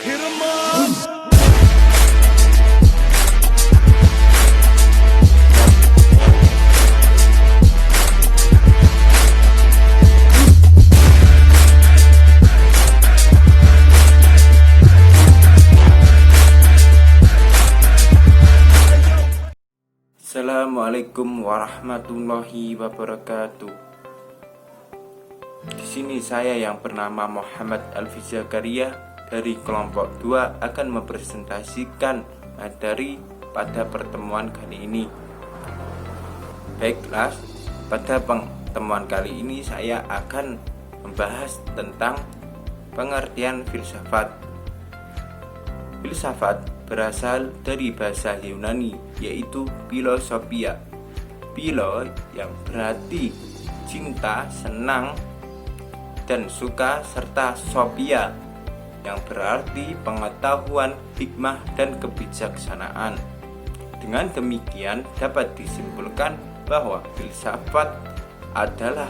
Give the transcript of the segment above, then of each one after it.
Hit 'em up. Assalamualaikum warahmatullahi wabarakatuh. Di sini saya yang bernama Muhammad Alfi Zakaria dari kelompok 2 akan mempresentasikan materi pada pertemuan kali ini. Baiklah, pada pertemuan kali ini saya akan membahas tentang pengertian filsafat. Filsafat berasal dari bahasa Yunani, yaitu philosophia. Philo yang berarti cinta, senang, dan suka, serta sophia yang berarti pengetahuan, hikmah, dan kebijaksanaan. Dengan demikian dapat disimpulkan bahwa filsafat adalah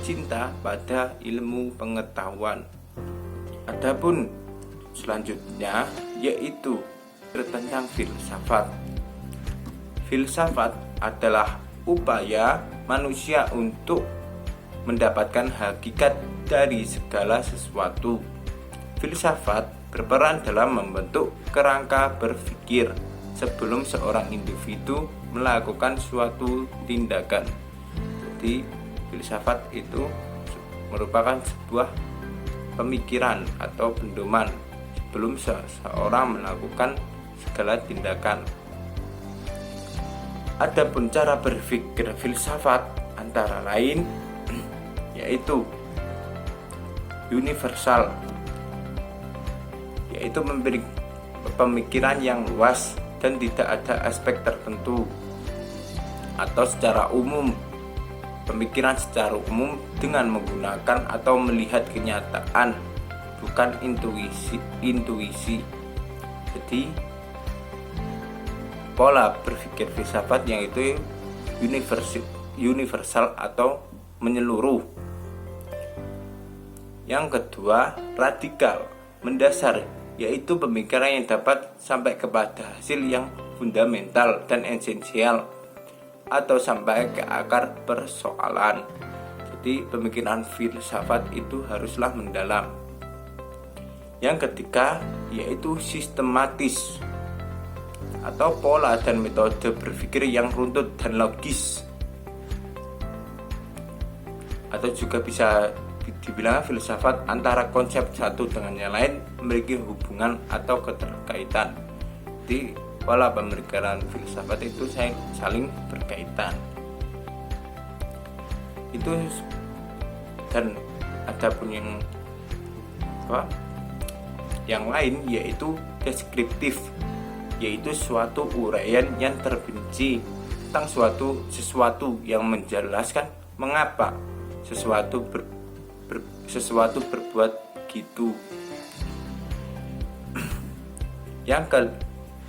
cinta pada ilmu pengetahuan. Adapun selanjutnya yaitu tentang filsafat. Filsafat adalah upaya manusia untuk mendapatkan hakikat dari segala sesuatu. Filsafat berperan dalam membentuk kerangka berpikir sebelum seorang individu melakukan suatu tindakan. Jadi, filsafat itu merupakan sebuah pemikiran atau pedoman sebelum seseorang melakukan segala tindakan. Adapun cara berpikir filsafat antara lain yaitu universal, yaitu memberi pemikiran yang luas dan tidak ada aspek tertentu, atau secara umum, pemikiran secara umum dengan menggunakan atau melihat kenyataan, bukan intuisi. Jadi pola berpikir filsafat yang itu universal atau menyeluruh. Yang kedua, radikal, mendasar, yaitu pemikiran yang dapat sampai kepada hasil yang fundamental dan esensial atau sampai ke akar persoalan. Jadi pemikiran filsafat itu haruslah mendalam. Yang ketiga yaitu sistematis atau pola dan metode berpikir yang runtut dan logis, atau juga bisa dibilang filsafat antara konsep satu dengan yang lain memiliki hubungan atau keterkaitan. Jadi pola pemikiran filsafat itu saling berkaitan. Itu, dan ada pun yang lain yaitu deskriptif, yaitu suatu uraian yang terperinci tentang sesuatu yang menjelaskan mengapa sesuatu berbuat gitu. Yang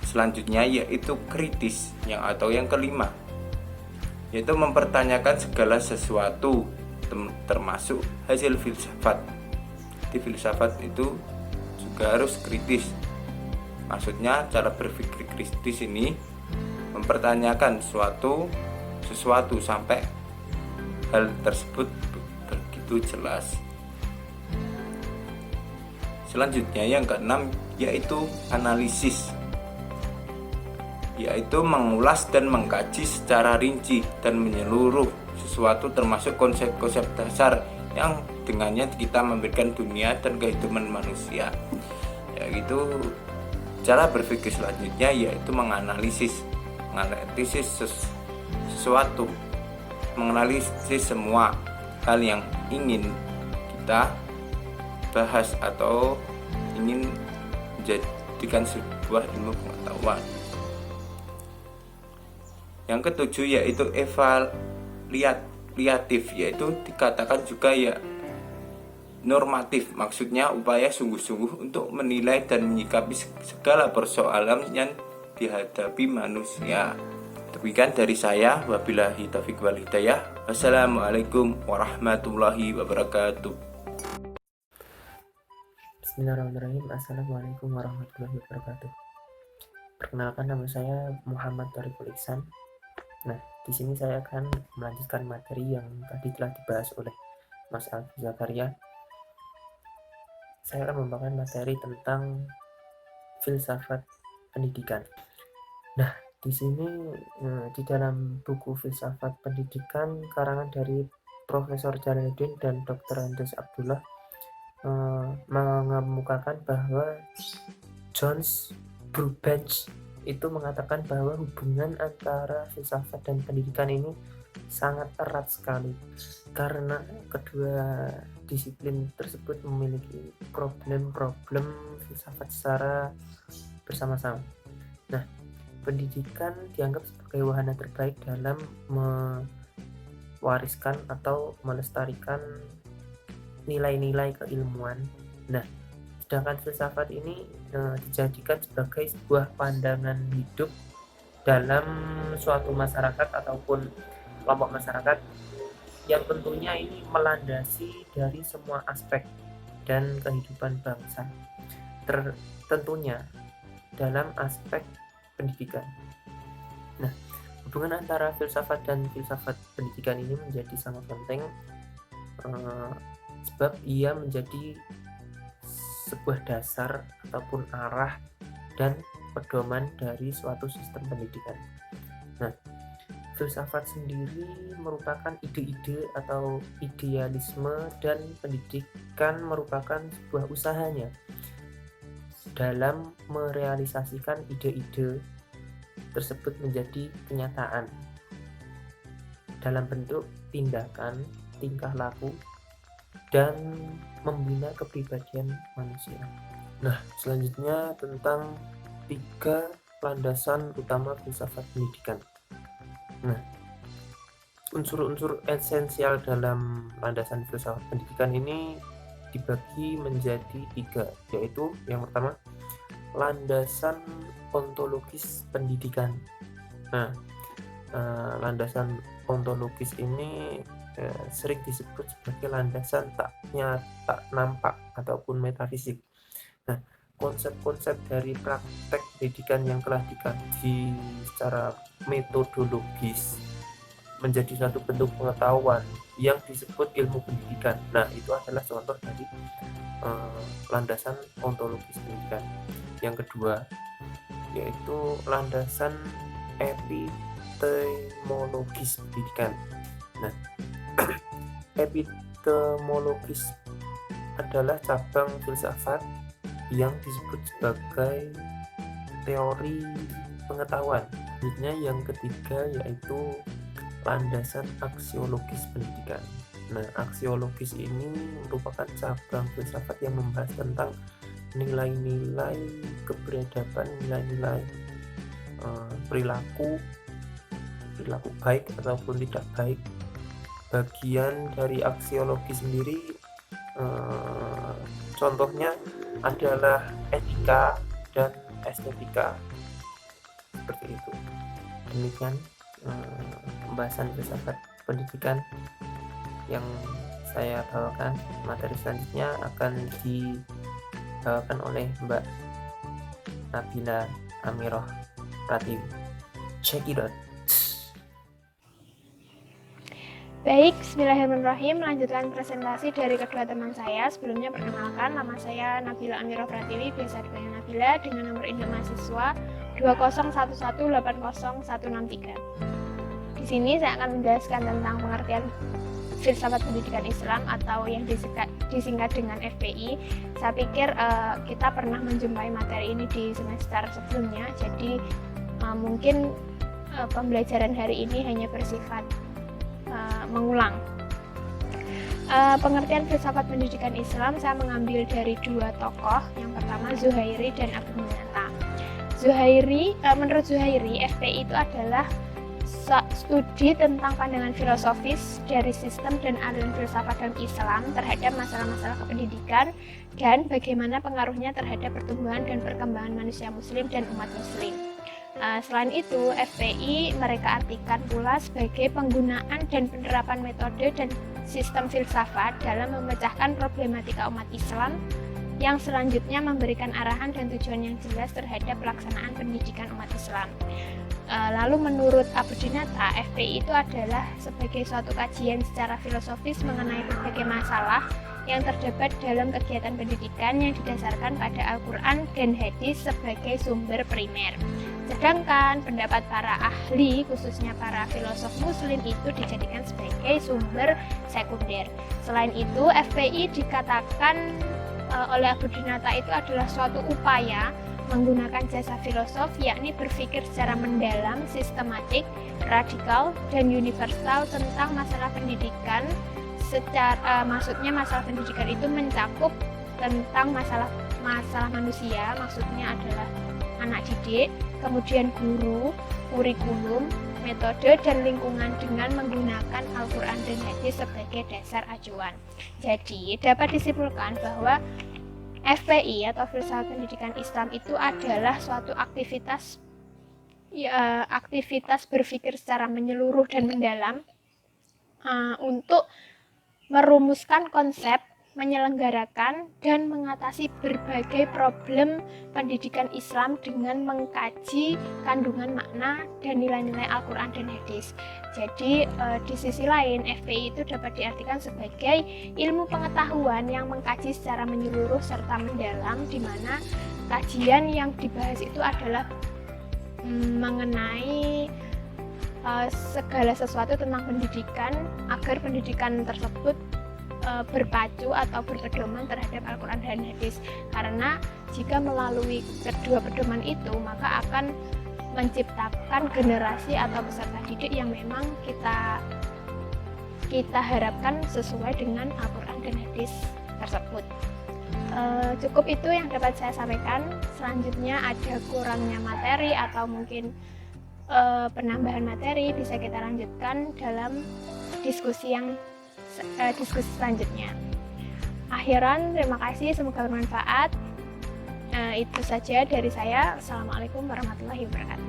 selanjutnya yaitu kritis, yang kelima yaitu mempertanyakan segala sesuatu termasuk hasil filsafat. Di filsafat itu juga harus kritis. Maksudnya cara berpikir kritis ini mempertanyakan sesuatu sampai hal tersebut begitu jelas. Selanjutnya yang keenam yaitu analisis, yaitu mengulas dan mengkaji secara rinci dan menyeluruh sesuatu termasuk konsep-konsep dasar yang dengannya kita memberikan dunia dan kehidupan manusia. Yaitu cara berpikir selanjutnya yaitu menganalisis sesuatu, menganalisis semua hal yang ingin kita bahas atau ingin menjadikan sebuah ilmu pengetahuan. Yang ketujuh yaitu evaluatif, yaitu dikatakan juga normatif, maksudnya upaya sungguh-sungguh untuk menilai dan menyikapi segala persoalan yang dihadapi manusia. Demikian dari saya, wabillahi taufiq wal hidayah. Wassalamualaikum warahmatullahi wabarakatuh. Bismillahirrahmanirrahim. Assalamualaikum warahmatullahi wabarakatuh. Perkenalkan, nama saya Muhammad Thariqul Ihsan. Nah, di sini saya akan melanjutkan materi yang tadi telah dibahas oleh Mas Alfi Zakaria. Saya akan membawakan materi tentang filsafat pendidikan. Nah, di sini di dalam buku Filsafat Pendidikan karangan dari Profesor Jalaluddin dan Dr. Andes Abdullah mengemukakan bahwa Jones Brubache itu mengatakan bahwa hubungan antara filsafat dan pendidikan ini sangat erat sekali karena kedua disiplin tersebut memiliki problem-problem filsafat secara bersama-sama. Nah, pendidikan dianggap sebagai wahana terbaik dalam mewariskan atau melestarikan nilai-nilai keilmuan. Nah, sedangkan filsafat ini dijadikan sebagai sebuah pandangan hidup dalam suatu masyarakat ataupun kelompok masyarakat yang tentunya ini melandasi dari semua aspek dan kehidupan bangsa, tentunya dalam aspek pendidikan. Nah, hubungan antara filsafat dan filsafat pendidikan ini menjadi sangat penting sebab ia menjadi sebuah dasar ataupun arah dan pedoman dari suatu sistem pendidikan. Nah, filsafat sendiri merupakan ide-ide atau idealisme dan pendidikan merupakan sebuah usahanya dalam merealisasikan ide-ide tersebut menjadi kenyataan dalam bentuk tindakan, tingkah laku, dan membina kepribadian manusia. Nah, selanjutnya tentang 3 landasan utama filsafat pendidikan. Nah, unsur-unsur esensial dalam landasan filsafat pendidikan ini dibagi menjadi 3, yaitu yang pertama, landasan ontologis pendidikan. Nah, landasan ontologis ini sering disebut sebagai landasan tak nampak ataupun metafisik. Nah, konsep-konsep dari praktek pendidikan yang telah dikaji secara metodologis menjadi satu bentuk pengetahuan yang disebut ilmu pendidikan. Nah, itu adalah contoh dari landasan ontologis pendidikan. Yang kedua, yaitu landasan epistemologis pendidikan. Nah, epistemologis adalah cabang filsafat yang disebut sebagai teori pengetahuan. Selanjutnya yang ketiga yaitu landasan aksiologis pendidikan. Nah, aksiologis ini merupakan cabang filsafat yang membahas tentang nilai-nilai keberadaban, nilai-nilai perilaku baik ataupun tidak baik. Bagian dari aksiologi sendiri contohnya adalah etika dan estetika, seperti itu. Demikian pembahasan filsafat pendidikan yang saya bawakan. Materi selanjutnya akan dibawakan oleh Mbak Nabila Amirah Pratiwi. Check it out. Baik, bismillahirrahmanirrahim. Melanjutkan presentasi dari kedua teman saya. Sebelumnya perkenalkan, nama saya Nabila Amirah Pratiwi, biasa dipanggil Nabila, dengan nomor induk mahasiswa 201180163. Di sini saya akan menjelaskan tentang pengertian filsafat pendidikan Islam atau yang disingkat dengan FPI. Saya pikir kita pernah menjumpai materi ini di semester sebelumnya, jadi mungkin pembelajaran hari ini hanya bersifat mengulang. Pengertian filsafat pendidikan Islam saya mengambil dari 2 tokoh. Yang pertama Zuhairi dan Abu Munata. Menurut Zuhairi, FPI itu adalah studi tentang pandangan filosofis dari sistem dan aliran filsafat dalam Islam terhadap masalah-masalah kependidikan dan bagaimana pengaruhnya terhadap pertumbuhan dan perkembangan manusia muslim dan umat muslim. Selain itu, FPI mereka artikan pula sebagai penggunaan dan penerapan metode dan sistem filsafat dalam memecahkan problematika umat Islam yang selanjutnya memberikan arahan dan tujuan yang jelas terhadap pelaksanaan pendidikan umat Islam. Lalu menurut Abudinata, FPI itu adalah sebagai suatu kajian secara filosofis mengenai berbagai masalah yang terdapat dalam kegiatan pendidikan yang didasarkan pada Al-Quran dan Hadis sebagai sumber primer. Sedangkan pendapat para ahli, khususnya para filosof muslim, itu dijadikan sebagai sumber sekunder. Selain itu, FPI dikatakan oleh Abudinata itu adalah suatu upaya menggunakan jasa filosof, yakni berpikir secara mendalam, sistematik, radikal, dan universal tentang masalah pendidikan. Maksudnya masalah pendidikan itu mencakup tentang masalah manusia, maksudnya adalah anak didik, kemudian guru, kurikulum, metode, dan lingkungan dengan menggunakan Al-Quran dan Hadis sebagai dasar acuan. Jadi dapat disimpulkan bahwa FPI atau Filsafat Pendidikan Islam itu adalah suatu aktivitas berpikir secara menyeluruh dan mendalam untuk merumuskan konsep, menyelenggarakan, dan mengatasi berbagai problem pendidikan Islam dengan mengkaji kandungan makna dan nilai-nilai Al-Quran dan Hadis. Jadi di sisi lain, FPI itu dapat diartikan sebagai ilmu pengetahuan yang mengkaji secara menyeluruh serta mendalam, di mana kajian yang dibahas itu adalah mengenai segala sesuatu tentang pendidikan agar pendidikan tersebut berpacu atau berpedoman terhadap Al-Quran dan Hadis. Karena jika melalui kedua pedoman itu, maka akan menciptakan generasi atau peserta didik yang memang kita harapkan sesuai dengan Al-Quran dan Hadis tersebut. Cukup itu yang dapat saya sampaikan. Selanjutnya ada kurangnya materi atau mungkin penambahan materi bisa kita lanjutkan dalam diskusi selanjutnya. Akhiran, terima kasih, semoga bermanfaat. Itu saja dari saya. Assalamualaikum warahmatullahi wabarakatuh.